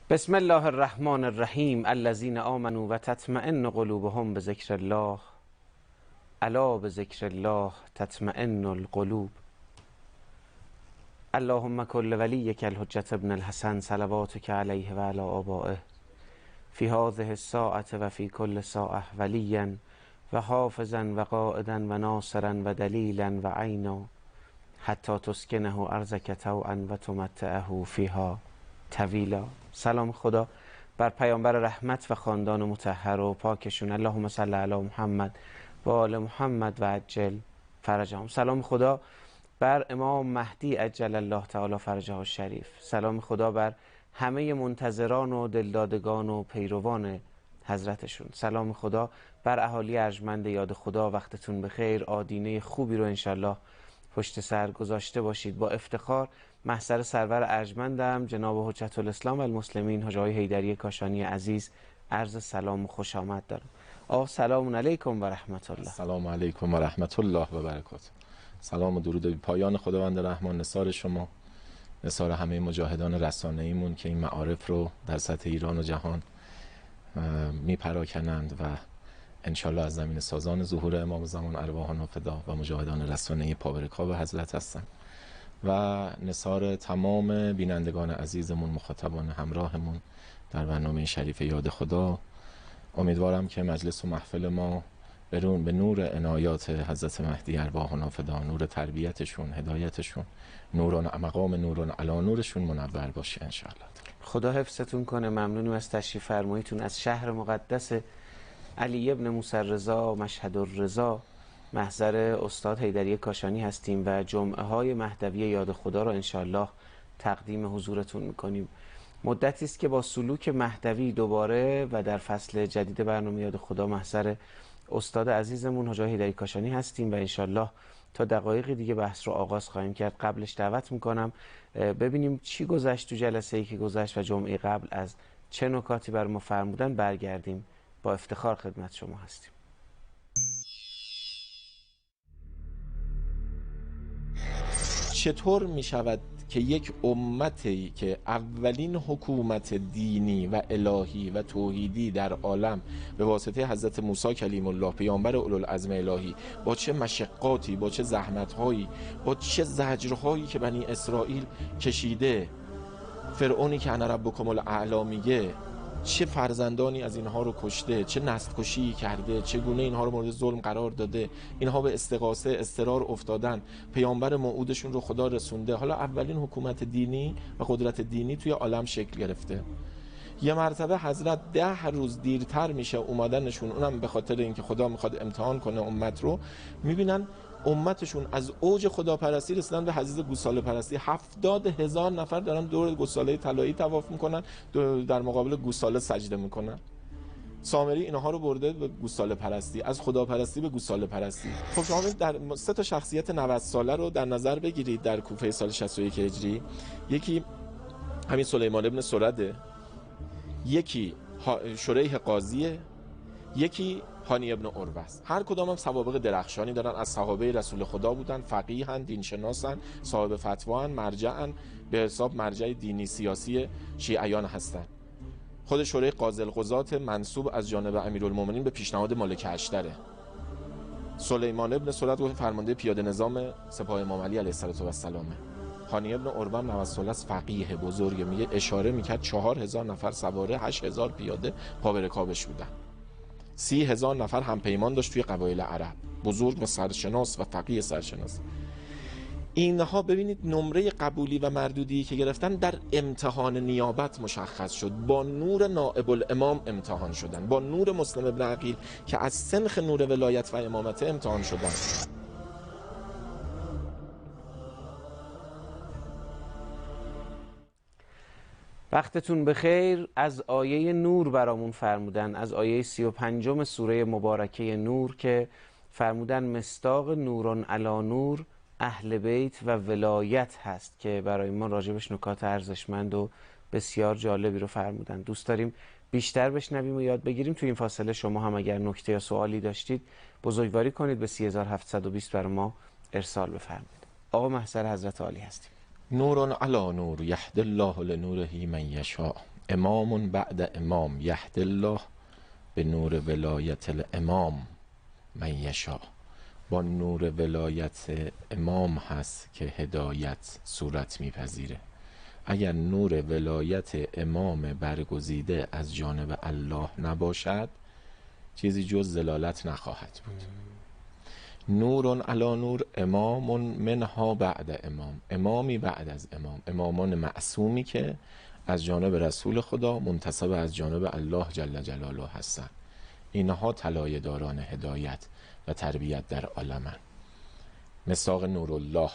بسم الله الرحمن الرحیم. الذین آمنوا و تطمئن قلوبهم بذکر الله الا بذکر الله تطمئن القلوب. اللهم کل ولیک الحجة ابن الحسن صلواتک علیه و علی آبائه فی هذه الساعة و فی کل ساعة ولیا و حافظا و قائدا و ناصرا و دلیلا و عینا حتی تسکنه ارضک طوعا و تمتعه فیها طویلا. سلام خدا بر پیامبر رحمت و خاندان مطهر و پاکشون. اللهم صل علی محمد و آل محمد و عجل فرجهم. سلام خدا بر امام مهدی عجل الله تعالی فرجه الشریف. سلام خدا بر همه منتظران و دلدادگان و پیروان حضرتشون. سلام خدا بر اهالی ارجمند یاد خدا. وقتتون بخیر. آدینه خوبی رو انشالله پشت سر گذاشته باشید. با افتخار محضر سرور ارجمندم جناب حجت الاسلام و المسلمین حاج آقای حیدری کاشانی عزیز عرض سلام و خوش آمد دارم. آقا سلام علیکم و رحمت الله. سلام علیکم و رحمت الله و برکاته. سلام و درود به پایان خداوند رحمان، نثار شما، نثار همه مجاهدان رسانه‌ایمون که این معارف رو در سطح ایران و جهان میپراکنند و انشالله از زمین سازان ظهور امام زمان ارواحنا فدا و مجاهدان رسانه‌ای پابرکاب حضرت هستن و نثار تمام بینندگان عزیزمون، مخاطبان همراهمون در برنامه شریف یاد خدا. امیدوارم که مجلس و محفل ما به نور عنایات حضرت مهدی ارواحنا فدا، نور تربیتشون، هدایتشون، مقام نور علی نورشون منور باشه انشالله. خدا حفظتون کنه. ممنونیم از تشریف فرماییتون. از شهر مقدس علی ابن موسی الرضا مشهد الرضا محضر استاد حیدری کاشانی هستیم و جمعه های مهدوی یاد خدا را انشالله تقدیم حضورتون میکنیم. مدتی است که با سلوک مهدوی دوباره و در فصل جدید برنامه یاد خدا محضر استاد عزیزمون حاج آقای حیدری کاشانی هستیم و انشالله تا دقایق دیگه بحث رو آغاز خواهیم کرد. قبلش دعوت میکنم ببینیم چی گذشت تو جلسه ای که گذشت و جمعه قبل از چه نکاتی بر ما فرمودن. برگردیم با افتخار خدمت شما هستیم. چطور می شود که یک امتی که اولین حکومت دینی و الهی و توحیدی در عالم به واسطه حضرت موسی کلیم الله پیامبر اولوالعزم الهی با چه مشقاتی، با چه زحمتهایی، با چه زجرهایی که بنی اسرائیل کشیده، فرعونی که انا ربکم الاعلی میگه چه فرزندانی از اینها رو کشته، چه نسل کشی کرده، چگونه اینها رو مورد ظلم قرار داده، اینها به استغاثه اضطرار افتادن، پیامبر موعودشون رو خدا رسونده. حالا اولین حکومت دینی و قدرت دینی توی عالم شکل گرفته. یه مرتبه حضرت 10 روز دیرتر میشه اومدنشون، اونم به خاطر اینکه خدا میخواد امتحان کنه امت رو. میبینن امتشون از اوج خداپرستی رسیدن به حضیض گوساله پرستی. 70,000 نفر دارن دور گوساله طلایی طواف میکنن، در مقابل گوساله سجده میکنن. سامری اینها رو برده به گوساله پرستی، از خداپرستی به گوساله پرستی. خب شما در 3 تا شخصیت 90 ساله رو در نظر بگیرید در کوفه سال 61 هجری. یکی همین سلیمان ابن سرده، یکی شریح قاضیه، یکی هانی ابن عروه است. هر کدام هم سوابق درخشانی دارن، از صحابه رسول خدا بودن، فقیهن، دینشناسن، صاحب فتواهن، مرجعن، به حساب مرجع دینی سیاسی شیعیان هستن. خود شریح قاضی القضات منصوب از جانب امیرالمومنین به پیشنهاد ملک اشتره. سلیمان ابن سرد فرمانده پیاده نظام سپاه امام علی علیه السلام. هانی ابن عروه نوسل از فقیه بزرگ، میگه اشاره میکرد 4,000 نفر سواره، 8,000 پیاده پابرکابش بودن. 30,000 نفر هم پیمان داشت توی قبایل عرب، بزرگ و سرشناس و فقیه سرشناس. اینها ببینید نمره قبولی و مردودی که گرفتن در امتحان نیابت مشخص شد. با نور نائب الامام امتحان شدن، با نور مسلم ابن عقیل که از سنخ نور ولایت و امامت امتحان شدن. وقتتون بخیر. از آیه نور برامون فرمودن، از آیه 35 سوره مبارکه نور که فرمودن مصداق نوران علی نور اهل بیت و ولایت هست که برای ما راجبش نکات ارزشمند و بسیار جالبی رو فرمودن. دوست داریم بیشتر بشنویم و یاد بگیریم. توی این فاصله شما هم اگر نکته یا سوالی داشتید بزرگواری کنید، به 3720 برای ما ارسال بفرمایید. آقا محضر حضرت عالی هستیم. نور علی نور یهدی الله لنوره من یشاء. امام بعد امام یهدی الله به نور ولایت الامام من یشاء. با نور ولایت امام هست که هدایت صورت میپذیره. اگر نور ولایت امام برگزیده از جانب الله نباشد چیزی جز ضلالت نخواهد بود. نور علی نور، امام منها بعد امام، امامی بعد از امام، امامان معصومی که از جانب رسول خدا منتسب از جانب الله جل جلاله هستند. اینها طلایه داران هدایت و تربیت در عالمند. مصداق نورالله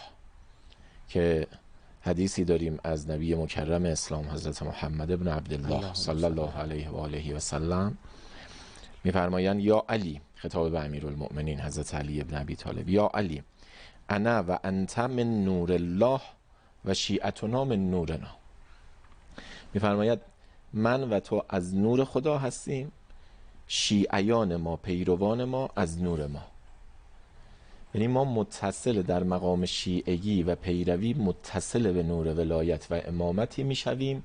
که حدیثی داریم از نبی مکرم اسلام حضرت محمد ابن عبدالله صلی الله علیه و آله و سلم میفرمایند یا علی، خطاب به امیرالمؤمنین حضرت علی ابن ابی طالب، یا علی انا و انت من نور الله و شیعتنا من نورنا. میفرماید من و تو از نور خدا هستیم، شیعیان ما، پیروان ما از نور ما. یعنی ما متصل در مقام شیعگی و پیروی متصل به نور ولایت و امامتی میشویم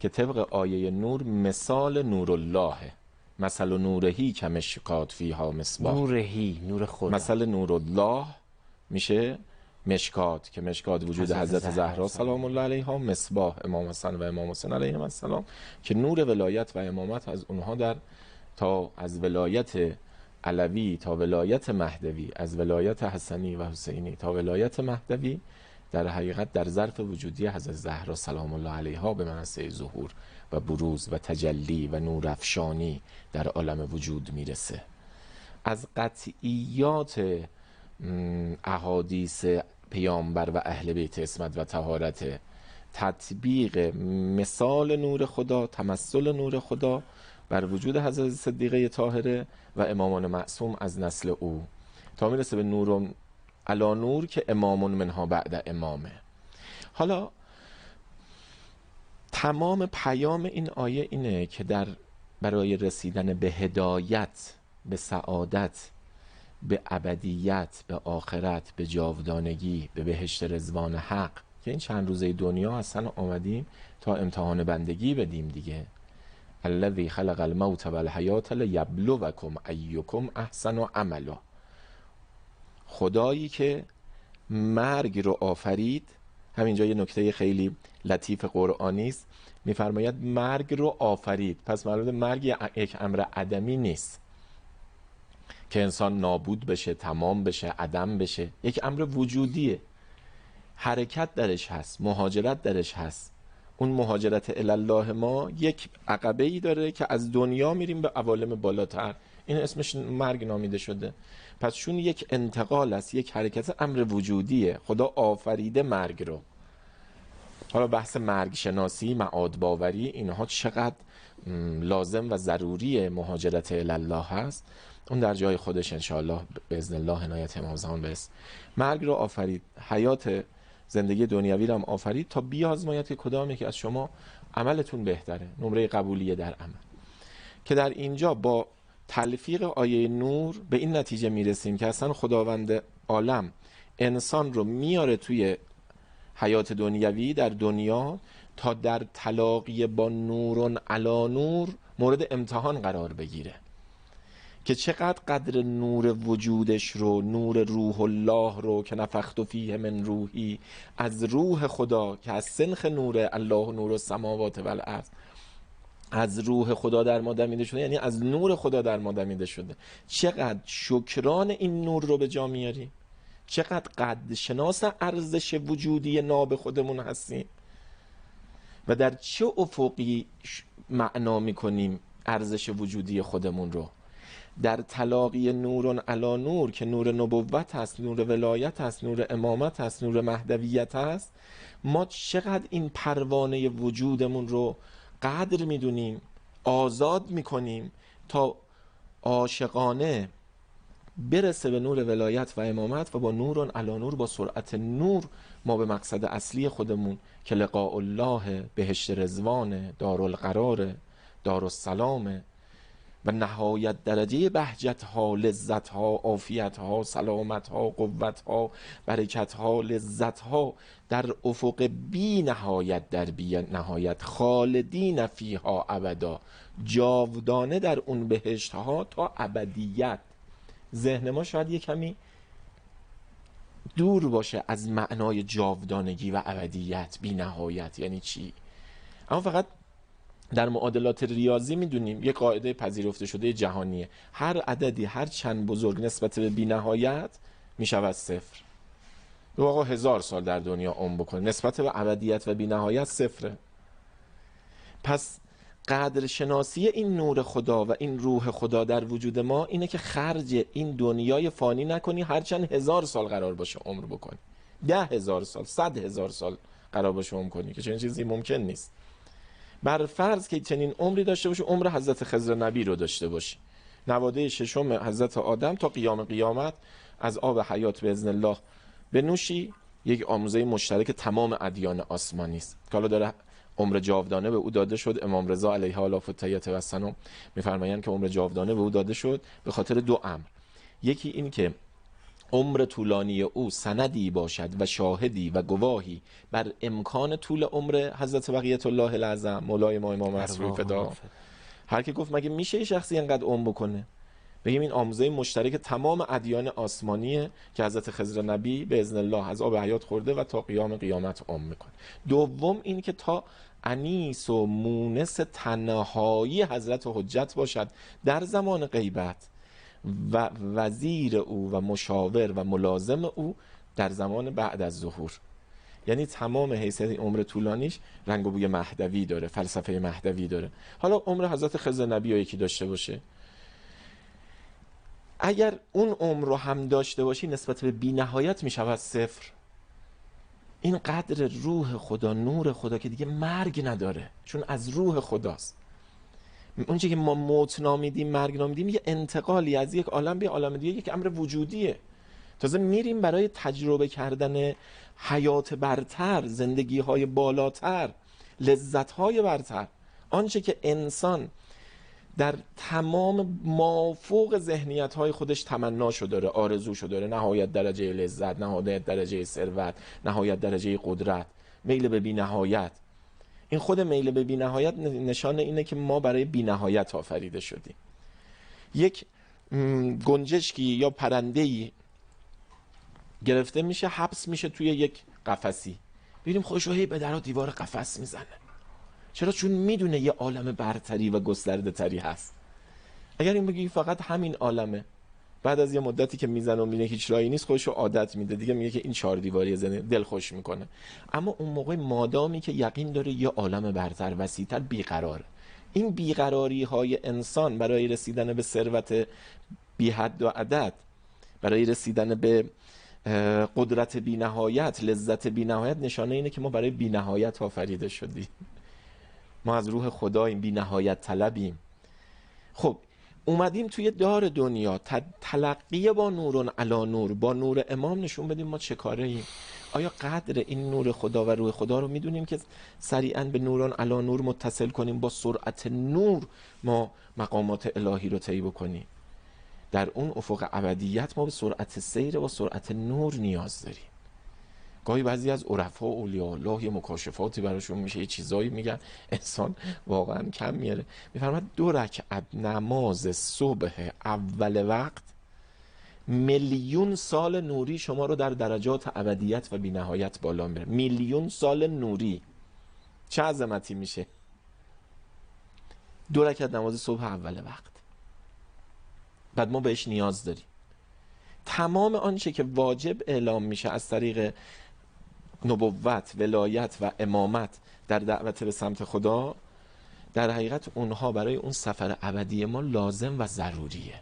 که طبق آیه نور مثال نور الله، مثل نورهی کمشکات فیها مصباح. نورهی، نور خدا. مثل نور الله میشه مشکات که مشکات وجود حضرت زهرا سلام الله علیها، مصباح امام حسن و امام حسین علیهم السلام که نور ولایت و امامت از اونها در تا از ولایت علوی تا ولایت مهدوی، از ولایت حسنی و حسینی تا ولایت مهدوی در حقیقت در ظرف وجودی حضرت زهرا سلام الله علیها به منصه ظهور و بروز و تجلی و نور افشانی در عالم وجود میرسه. از قطعیات احادیث پیامبر و اهل بیت عصمت و طهارت تطبیق مثال نور خدا، تمثل نور خدا بر وجود حضرت صدیقه طاهره و امامان معصوم از نسل او تا میرسه به نور علی نور که امام منها بعد امامه. حالا تمام پیام این آیه اینه که برای رسیدن به هدایت، به سعادت، به ابدیت، به آخرت، به جاودانگی، به بهشت رضوان حق که این چند روزه دنیا اصلا آمدیم تا امتحان بندگی بدیم دیگه. الذی خلق الموت والحیات لیبلوکم ایکم احسن عملا. خدایی که مرگ رو آفرید، همینجا یه نکته خیلی لطیف قرآنی است، میفرماید مرگ رو آفرید. پس معلومه مرگ یک امر عدمی نیست که انسان نابود بشه، تمام بشه، عدم بشه. یک امر وجودیه، حرکت درش هست، مهاجرت درش هست. اون مهاجرت الله ما یک عقبه ای داره که از دنیا میریم به عوالم بالاتر، این اسمش مرگ نامیده شده. پس چون یک انتقال است، یک حرکت، امر وجودیه، خدا آفریده مرگ رو. حالا بحث مرگ شناسی، معاد باوری، اینها چقدر لازم و ضروری مهاجرت الله هست، اون در جای خودش انشاءالله باذن الله عنایت امام زمان بس. مرگ رو آفرید، حیات زندگی دنیوی رو هم آفرید تا بیازماید که کدامی که از شما عملتون بهتره، نمره قبولیه در عمل. که در اینجا با تلفیق آیه نور به این نتیجه میرسیم که اصلا خداوند عالم انسان رو میاره توی حیات دنیوی در دنیا تا در تلاقی با نور علی نور مورد امتحان قرار بگیره که چقدر قدر نور وجودش رو، نور روح الله رو که نفخت فیه من روحی، از روح خدا که از سنخ نور الله نور السماوات و الارض، از روح خدا در ما دمیده شده، یعنی از نور خدا در ما دمیده شده. چقدر شکران این نور رو به جا میاریم، چقدر قدر شناس ارزش وجودی ناب خودمون هستیم و در چه افقی معنا میکنیم ارزش وجودی خودمون رو. در تلاقی نور علی نور که نور نبوت هست، نور ولایت هست، نور امامت هست، نور مهدویت هست، ما چقدر این پروانه وجودمون رو قدر میدونیم، آزاد میکنیم تا عاشقانه برسه به نور ولایت و امامت و با نور علی نور، با سرعت نور ما به مقصد اصلی خودمون که لقاء الله، بهشت رضوان، دارالقرار، دارالسلام و نهایت درجه بهجت ها، لذت ها، عافیت ها، سلامت ها، قوت ها، برکت ها، لذت ها در افق بی نهایت، در بی نهایت، خالدین فیها ابدا، جاودانه در اون بهشت ها تا ابدیت. ذهن ما شاید یه کمی دور باشه از معنای جاودانگی و ابدیت، بی نهایت یعنی چی، اما فقط در معادلات ریاضی میدونیم یه قاعده پذیرفته شده جهانیه، هر عددی هر چند بزرگ نسبت به بی نهایت میشود صفر. دو آقا 1000 سال در دنیا عمر بکنه، نسبت به ابدیت و بی نهایت صفره. پس قدر شناسی این نور خدا و این روح خدا در وجود ما اینه که خرج این دنیای فانی نکنی، هرچند 1000 سال قرار باشه عمر بکنی، 10,000 سال، 100,000 سال قرار باشه عمر کنی، که چنین چیزی ممکن نیست. بر فرض که چنین عمری داشته باشی، عمر حضرت خضر نبی رو داشته باشی، نواده ششم حضرت آدم، تا قیام قیامت از آب حیات به اذن الله بنوشی، یک آموزه مشترک تمام ادیان آسمانی است که حالا داره عمر جاودانه به او داده شد. امام رضا علیه آلاف التحیات و السلام میفرمایند که عمر جاودانه به او داده شد به خاطر دو امر. یکی این که عمر طولانی او سندی باشد و شاهدی و گواهی بر امکان طول عمر حضرت بقیت الله العظم مولای ما امام معصوم فدا. هر کی گفت مگه میشه یه شخصی اینقدر عمر بکنه، بگیم این آموزه مشترک تمام ادیان آسمانیه که حضرت خضر نبی به اذن الله از آب حیات خورده و تا قیام قیامت عمر میکنه. دوم این که تا انیس و مونس تنهایی حضرت حجت باشد در زمان غیبت و وزیر او و مشاور و ملازم او در زمان بعد از ظهور. یعنی تمام حیثیت عمر طولانیش رنگ و بوی مهدوی داره، فلسفه مهدوی داره. حالا عمر حضرت خضر نبی رو یکی داشته باشه، اگر اون عمر رو هم داشته باشی نسبت به بی نهایت میشود صفر. این قدر روح خدا، نور خدا که دیگه مرگ نداره، چون از روح خداست. اون چیزی که ما موت نامیدیم، مرگ نامیدیم، یه انتقالی از یک عالم به عالم دیگه، یک امر وجودیه. تازه میریم برای تجربه کردن حیات برتر، زندگی های بالاتر، لذت های برتر، آنچه که انسان در تمام مافوق ذهنیت های خودش تمناشو داره، آرزوشو داره، نهایت درجه لذت، نهایت درجه ثروت، نهایت درجه قدرت، میل به بی نهایت. این خود میل به بی نهایت نشانه اینه که ما برای بی نهایت آفریده شدیم. یک گنجشکی یا پرنده‌ای گرفته میشه، حبس میشه توی یک قفسی، ببینیم خودشو هی به در و دیوار قفس میزنه. چرا؟ چون میدونه یه عالم برتری و گسترده تری هست. اگر این بگی فقط همین عالمه، بعد از یه مدتی که میزنه و میبینه هیچ راهی نیست، خودشو عادت میده دیگه، میگه که این چهار دیواری زنده دل خوش میکنه. اما اون موقع مادامی که یقین داره یه عالم برتر وسیع‌تر، بیقراره. این بیقراری های انسان برای رسیدن به ثروت بی حد و عدد، برای رسیدن به قدرت بی نهایت، لذت بی نهایت، نشانه اینه که ما برای بی نهایت آفریده شدیم. ما از روح خداییم، بی نهایت طلبیم. خب اومدیم توی دار دنیا تلقی با نورون علا نور، با نور امام نشون بدیم ما چه کاره ایم. آیا قدر این نور خدا و روح خدا رو میدونیم که سریعا به نورون علا نور متصل کنیم، با سرعت نور ما مقامات الهی رو طی بکنیم؟ در اون افق ابدیت ما به سرعت سیر و سرعت نور نیاز داریم. گاهی بعضی از عرفا و اولیاء الله یه مکاشفاتی براشون میشه، یه چیزایی میگن انسان واقعا کم میاره. میفرماد 2 رکعت نماز صبح اول وقت 1,000,000 سال نوری شما رو در درجات ابدیت و بی‌نهایت بالا میبره. 1,000,000 سال نوری چه عظمتی میشه. 2 رکعت نماز صبح اول وقت، بعد ما بهش نیاز داریم. تمام آنچه که واجب اعلام میشه از طریق نبوت، ولایت و امامت در دعوت به سمت خدا، در حقیقت اونها برای اون سفر ابدی ما لازم و ضروریه.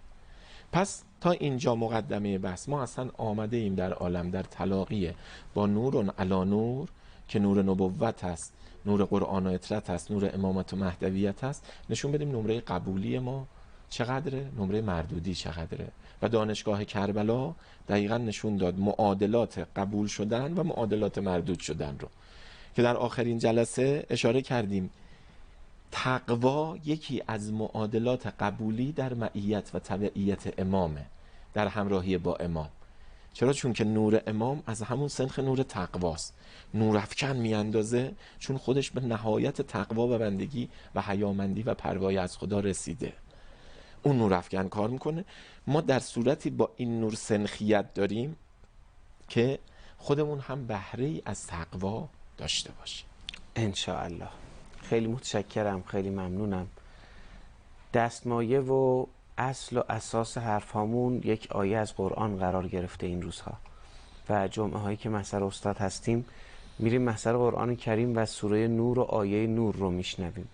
پس تا اینجا مقدمه بحث. ما اصلا آمده ایم در عالم در تلاقی با نورون علا نور که نور نبوت هست، نور قرآن و اطرت هست، نور امامت و مهدویت هست، نشون بدیم نمره قبولی ما چقدره، نمره مردودی چقدره. و دانشگاه کربلا دقیقا نشون داد معادلات قبول شدن و معادلات مردود شدن رو، که در آخرین جلسه اشاره کردیم. تقوا یکی از معادلات قبولی در معیت و تبعیت امامه، در همراهی با امام. چرا؟ چون که نور امام از همون سنخ نور تقواست، نور افکن میاندازه، چون خودش به نهایت تقوا و بندگی و حیامندی و پروای از خدا رسیده، اون نور افکن کار میکنه. ما در صورتی با این نور سنخیت داریم که خودمون هم بهره‌ای از تقوا داشته باشیم انشاءالله. خیلی متشکرم، خیلی ممنونم. دستمایه و اصل و اساس حرف هامون یک آیه از قرآن قرار گرفته این روزها و جمعه هایی که محضر استاد هستیم میریم محضر قرآن کریم و سوره نور و آیه نور رو میشنویم.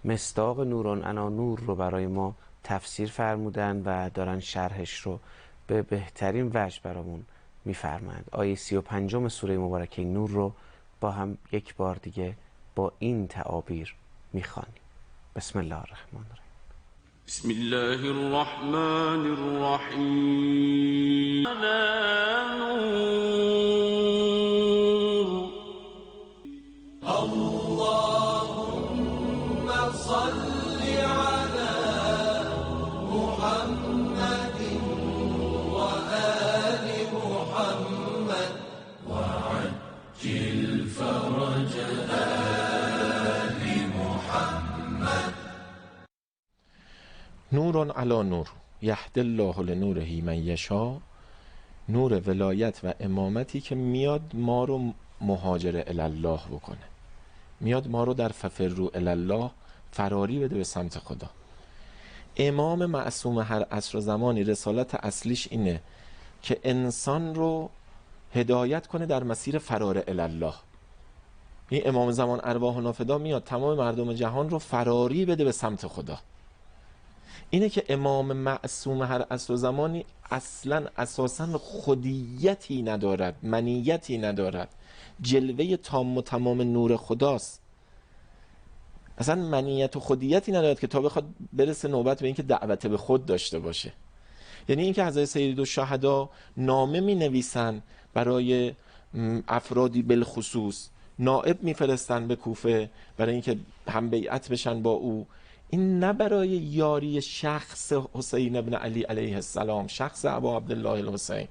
مصداق نوران انا نور رو برای ما تفسیر فرمودن و دارن شرحش رو به بهترین وجه برامون میفرمایند. آیه 35 سوره مبارکه نور رو با هم یک بار دیگه با این تعابیر میخوانیم. بسم الله الرحمن الرحیم. بسم الله الرحمن الرحیم. اللهم صل على محمد وآل محمد وعجل فرج آل محمد. نور علی نور یهدی الله لنوره من یشاء. نور ولایت و امامتی که میاد ما رو مهاجر الله بکنه، میاد ما رو در ففروا الله فراری بده به سمت خدا. امام معصوم هر عصر و زمانی رسالت اصلیش اینه که انسان رو هدایت کنه در مسیر فرار الله. این امام زمان ارواح و نافدا میاد تمام مردم جهان رو فراری بده به سمت خدا. اینه که امام معصوم هر عصر و زمانی اصلا اساسا خودیتی ندارد، منیتی ندارد، جلوه تام و تمام نور خداست، اصلا منیت و خودیتی ندارد که تا بخواد برسه نوبت به اینکه دعوت به خود داشته باشه. یعنی اینکه حضرت سیدالشهدا نامه می نویسن برای افرادی بالخصوص، نائب میفرستن به کوفه برای اینکه هم بیعت بشن با او، این نه برای یاری شخص حسین ابن علی علیه السلام، شخص ابا عبدالله الحسین،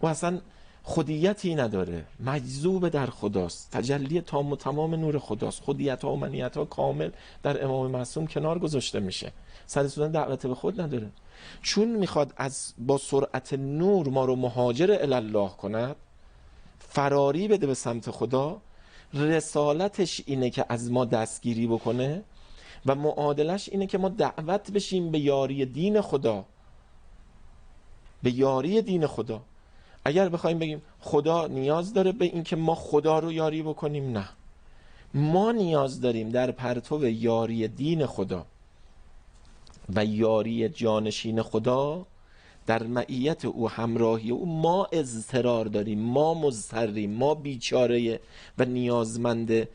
و اصلا خودیتی نداره، مجذوب در خداست، تجلی تام و تمام نور خداست، خودیت ها و منیت ها کامل در امام معصوم کنار گذاشته میشه، سر سودن دعوت به خود نداره. چون میخواد با سرعت نور ما رو مهاجر الله کند، فراری بده به سمت خدا، رسالتش اینه که از ما دستگیری بکنه و معادلش اینه که ما دعوت بشیم به یاری دین خدا، به یاری دین خدا. اگر بخوایم بگیم خدا نیاز داره به این که ما خدا رو یاری بکنیم، نه، ما نیاز داریم در پرتو یاری دین خدا و یاری جانشین خدا، در معیت او، همراهی او، ما اضطرار داریم، ما مضطریم، ما بیچاره و نیازمند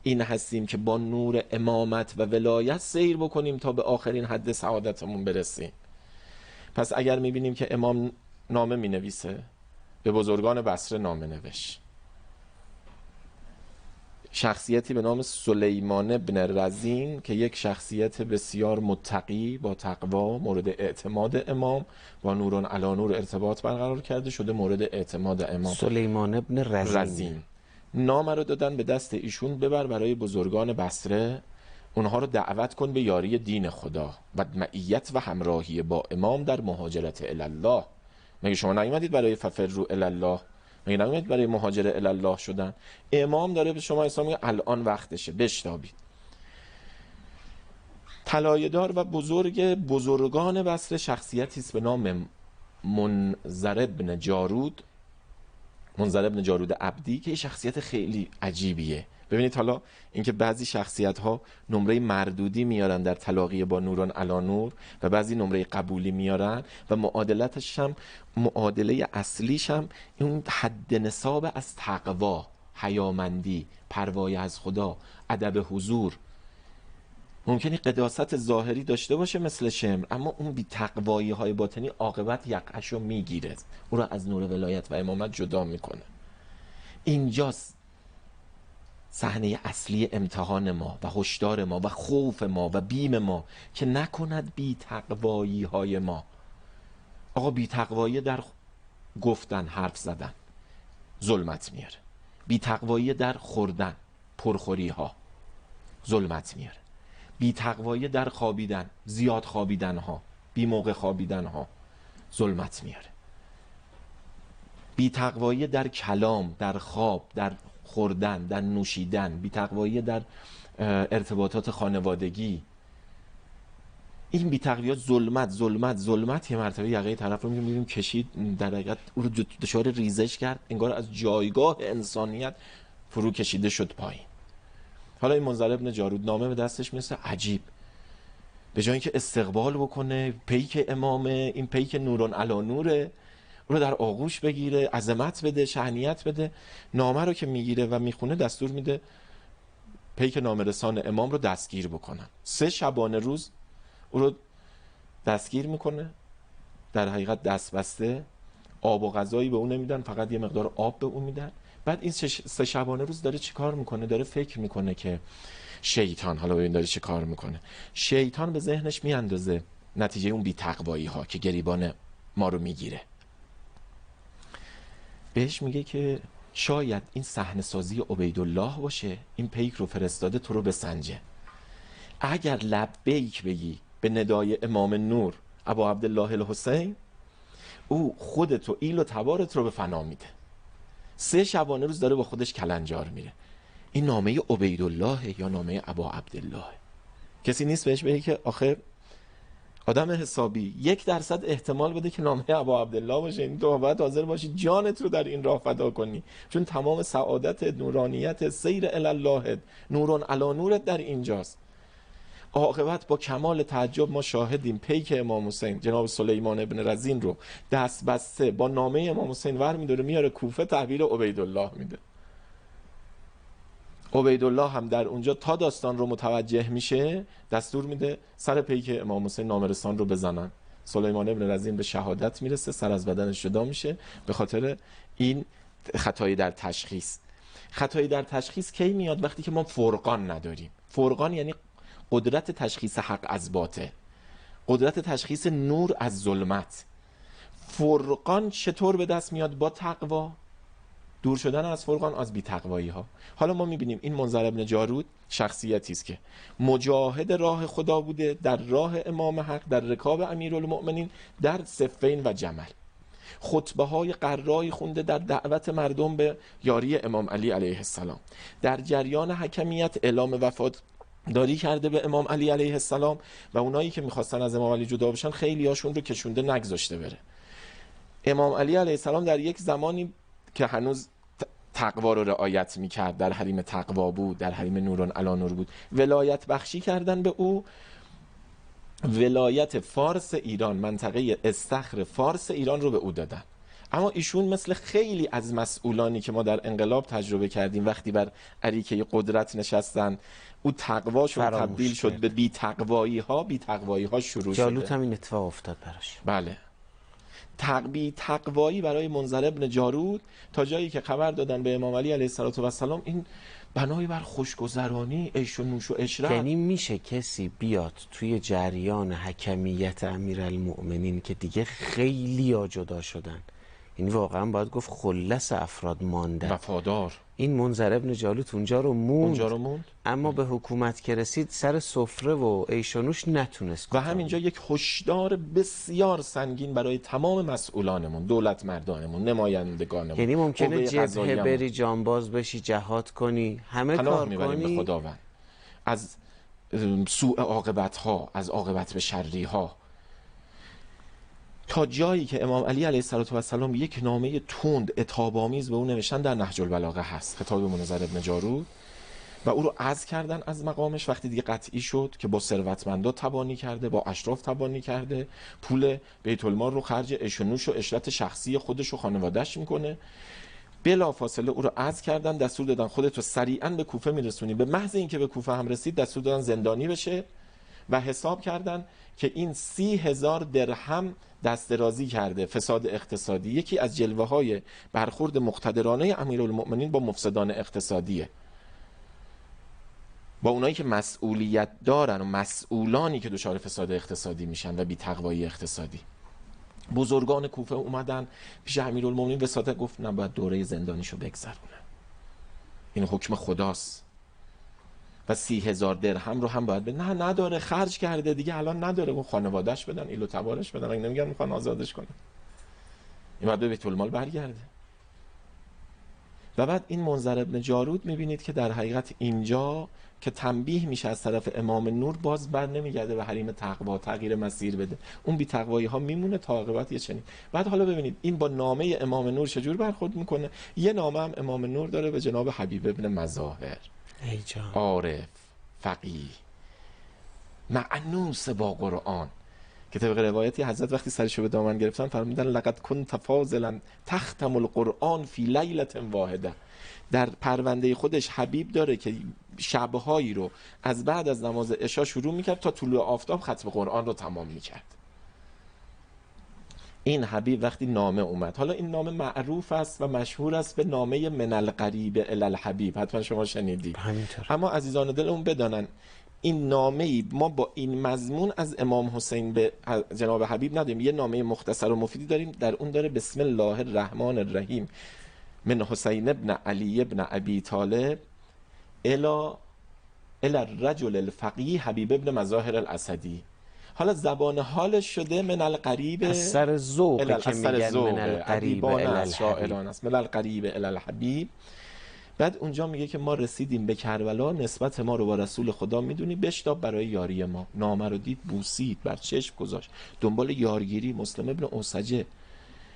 این هستیم که با نور امامت و ولایت سیر بکنیم تا به آخرین حد سعادتمون برسیم. پس اگر میبینیم که امام نامه مینویسه، به بزرگان بصره نامه نوشت، شخصیتی به نام سلیمان بن رزین که یک شخصیت بسیار متقی با تقوا، مورد اعتماد امام، با نوران علی نور ارتباط برقرار کرده، شده مورد اعتماد امام. سلیمان بن رزین نامه رو دادن به دست ایشون، ببر برای بزرگان بصره، اونها رو دعوت کن به یاری دین خدا و معیت و همراهی با امام در مهاجرت الله. مگه شما نیومدید برای ففروا الله؟ مگه نیومدید برای مهاجر الله شدن؟ امام داره به شما اسلام میگه الان وقتشه، بشتابید. طلایه‌دار و بزرگان بصره شخصیتی است به نام منذر بن جارود، منذر بن جارود عبدی، که شخصیت خیلی عجیبیه. ببینید حالا اینکه بعضی شخصیت ها نمره مردودی میارن در تلاقی با نوران علی نور و بعضی نمره قبولی میارن و معادلتش هم، معادله اصلیش هم اون حد نصاب از تقوا، حیامندی، پروای از خدا، ادب حضور. ممکنی قداست ظاهری داشته باشه مثل شمر، اما اون بی تقوایی های باطنی عاقبت یقعشو میگیره، او را از نور ولایت و امامت جدا میکنه. اینجاست صحنه اصلی امتحان ما و هشدار ما و خوف ما و بیم ما که نکند بی تقوایی های ما. آقا بی تقوایی در گفتن، حرف زدن ظلمت میاره. بی تقوایی در خوردن، پرخوری ها ظلمت میاره. بی تقوایی در خوابیدن، زیاد خوابیدن ها، بی موقع خوابیدن ها ظلمت میاره. بی تقوایی در کلام، در خواب، در خوردن، در نوشیدن، بی تقوایی در ارتباطات خانوادگی، این بی تقوایی ظلمت یه مرتبه یقه طرف رو می‌بینیم کشید، در حقیقت او رو دچار ریزش کرد، انگار از جایگاه انسانیت فرو کشیده شد پایین. حالا این منذر ابن جارود نامه به دستش میرسه، عجیب، به جای اینکه استقبال بکنه، پیک امامه، این پیک نوران علی نوره، او رو در آغوش بگیره، عظمت بده، شأنیت بده، نامه رو که میگیره و میخونه دستور میده پیک نامرسان امام رو دستگیر بکنن. 3 شبانه روز او رو دستگیر میکنه، در حقیقت دست بسته، آب و غذایی به اون نمیدن، فقط یه مقدار آب به اون میدن. بعد این 3 شبانه روز داره چی کار میکنه؟ داره فکر میکنه که شیطان، حالا ببین داره چی کار میکنه، شیطان به ذهنش میاندازه نتیجه اون بی تقوایی ها که گریبان ما رو میگیره، بهش میگه که شاید این صحنه سازی عبیدالله باشه، این پیک رو فرستاده تو رو بسنجه، اگر لبیک بگی به ندای امام نور ابا عبدالله الحسین، او خودتو ایل و تبارت رو به فنا میده. 3 شبانه روز داره با خودش کلنجار میره. این نامه عبیدالله یا نامه ابا عبدالله؟ کسی نیست بهش بگه که آخه آدم حسابی 1% احتمال بده که نامه ابا عبدالله باشه، این تو باید حاضر باشی جانت رو در این راه فدا کنی، چون تمام سعادت، نورانیت، سیر الی الله، نوران علی نورت در اینجاست. عاقبت با کمال تعجب ما شاهدیم پیک امام حسین جناب سلیمان ابن رزین رو دست بسته با نامه امام حسین ور میداره میاره کوفه، تحویل عبیدالله میده. عبیدالله هم در اونجا تا داستان رو متوجه میشه دستور میده سر پیک امام حسین نامرسان رو بزنن. سلیمان ابن رزین به شهادت میرسه، سر از بدنش جدا میشه به خاطر این خطایی در تشخیص. خطایی در تشخیص کی میاد؟ وقتی که ما فرقان نداریم. فرقان یعنی قدرت تشخیص حق از باطل، قدرت تشخیص نور از ظلمت. فرقان چطور به دست میاد؟ با تقوا، دور شدن از فرقان، از بی تقوایی ها. حالا ما میبینیم این منذر ابن جارود شخصیتی است که مجاهد راه خدا بوده، در راه امام حق، در رکاب امیرالمؤمنین، در صفین و جمل، خطبه های قرایی خونده در دعوت مردم به یاری امام علی علیه السلام، در جریان حکمیت اعلام وفات داری کرده به امام علی علیه السلام و اونایی که میخواستن از امام علی جدا بشن خیلی هاشون رو کشونده نگذاشته بره. امام علی علیه السلام در یک زمانی که هنوز تقوا رو رعایت میکرد، در حریم تقوا بود، در حریم نوران علی نور بود، ولایت بخشی کردن به او، ولایت فارس ایران، منطقه استخر فارس ایران رو به او دادن. اما ایشون مثل خیلی از مسئولانی که ما در انقلاب تجربه کردیم وقتی بر اریکه قدرت نشستن، او تقواشون تبدیل شد به بی تقوایی ها شروع شده. جالوت هم این اتفاق افتاد براش. بله، بی تقوایی برای منذر ابن جارود تا جایی که خبر دادن به امام علی علیه السلام این بنای بر خوشگذرانی، عیش و نوش و عشرت. یعنی میشه کسی بیاد توی جریان حکمیت امیرالمؤمنین که دیگه خیلی ها جدا شدن، یعنی واقعا باید گفت خلص افراد ماندن، وفادار، این منذر ابن جالوت اونجا رو موند اما به حکومت که رسید سر سفره و عیش و نوش نتونست. و همینجا یک هشدار بسیار سنگین برای تمام مسئولانمون، دولت مردانمون، نمایندگانمون. یعنی ممکنه جبهه بری، جانباز بشی، جهاد کنی، همه کار کنی، به خداوند از سوء عاقبت ها، از عاقبت به شری ها، تا جایی که امام علی علیه السلام یک نامه تند عتاب‌آمیز به او نوشتن در نهج البلاغه هست، خطاب به منذر ابن جارود، و او رو عزل کردن از مقامش وقتی دیگه قطعی شد که با ثروتمندا تبانی کرده، با اشراف تبانی کرده، پول بیت المال رو خرج عیش و نوش و عشرت شخصی خودش و خانواده‌اش میکنه. بلافاصله او رو عزل کردن، دستور دادن خودت رو سریعاً به کوفه میرسونی. به محض اینکه به کوفه هم رسید دستور دادن زندانی بشه و حساب کردن که این 30,000 درهم دست درازی کرده، فساد اقتصادی. یکی از جلوه های برخورد مقتدرانه امیرالمؤمنین با مفسدان اقتصادیه. با اونایی که مسئولیت دارن و مسئولانی که دچار فساد اقتصادی میشن و بی تقوایی اقتصادی. بزرگان کوفه اومدن پیش امیرالمومنین وساطت، گفت نباید دوره زندانیشو بگذرونه، این حکم خداست و 30,000 درهم رو هم باید نه نداره، خرج کرده دیگه الان نداره، اون خانواده‌اش بدن، ایلو تبارش بدن، اگه نمیگن میخوان آزادش کنن، این باید به بیت المال برگرده. و بعد این منذر ابن جارود میبینید که در حقیقت اینجا که تنبیه میشه از طرف امام نور، باز بر نمیگرده به حریم تقوا تغییر مسیر بده، اون بی تقوایی ها میمونه تا عاقبت یه چنین. بعد حالا ببینید این با نامه امام نور چجور برخورد میکنه. یه نامه هم امام نور داره به جناب حبیب ابن مظاهر، عارف، فقیه، معنوس با قرآن، که طبق روایتی حضرت وقتی سرشو به دامن گرفتن فرمودن لقد كنت فاضلا تختم القرآن فی لیلة واحده. در پرونده خودش حبیب داره که شبهایی رو از بعد از نماز عشا شروع میکرد تا طلوع آفتاب ختم قرآن رو تمام میکرد. این حبیب وقتی نامه اومد، حالا این نامه معروف است و مشهور است به نامه من القریب الی الحبیب، حتما شما شنیدید. اما عزیزان دلمون بدانن این نامه ای ما با این مضمون از امام حسین به جناب حبیب نداریم. یه نامه مختصر و مفیدی داریم، در اون داره بسم الله الرحمن الرحیم من حسین ابن علی ابن ابی طالب الی الرجل الفقیه حبیب ابن مظاهر الاسدی. حالا زبان حالش شده من القریب، اثر ذوق که میگن من القریب الی الحبیب، من القریب الی الحبیب. بعد اونجا میگه که ما رسیدیم به کربلا، نسبت ما رو با رسول خدا میدونی، بشتاب برای یاری ما. نامه رو دید، بوسید، بر چشم گذاشت، دنبال یارگیری. مسلم ابن اوسجه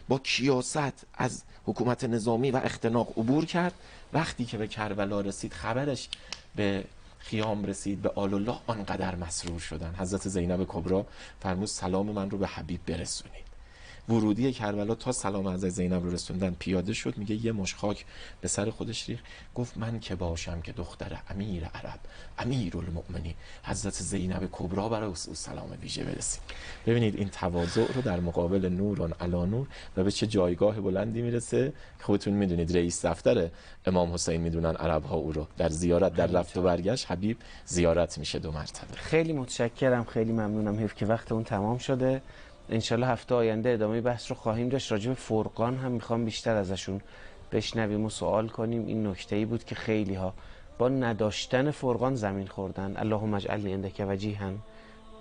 با کیاست از حکومت نظامی و اختناق عبور کرد. وقتی که به کربلا رسید، خبرش به خیام رسید، به آل الله، آنقدر مسرور شدن. حضرت زینب کبری فرمود سلام من رو به حبیب برسونید. ورودی کربلا تا سلام حضرت زینب رو رسوندن پیاده شد، میگه یه مشت خاک به سر خودش ریخت، گفت من که باشم که دختر امیر عرب امیرالمؤمنین حضرت زینب کبری برای او سلام ویژه برسید. ببینید این تواضع رو در مقابل نوران علی نور و به چه جایگاه بلندی میرسه. خودتون میدونید رئیس دفتر امام حسین میدونن عرب ها او رو در زیارت، در رفت و برگشت حبیب زیارت میشه 2 مرتبه. خیلی متشکرم، خیلی ممنونم. حیف که وقت اون تمام شده. انشالله هفته آینده ادامه بحث رو خواهیم داشت. راجع به فرقان هم میخوام بیشتر ازشون بشنویم و سوال کنیم. این نکته‌ای بود که خیلی ها با نداشتن فرقان زمین خوردن. اللهم اجعلنی عندک وجیها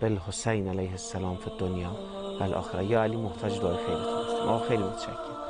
بالحسین علیه السلام فی الدنیا و الاخره. یا علی محتاج دعای خیرتون هستیم. خیلی متشکرم.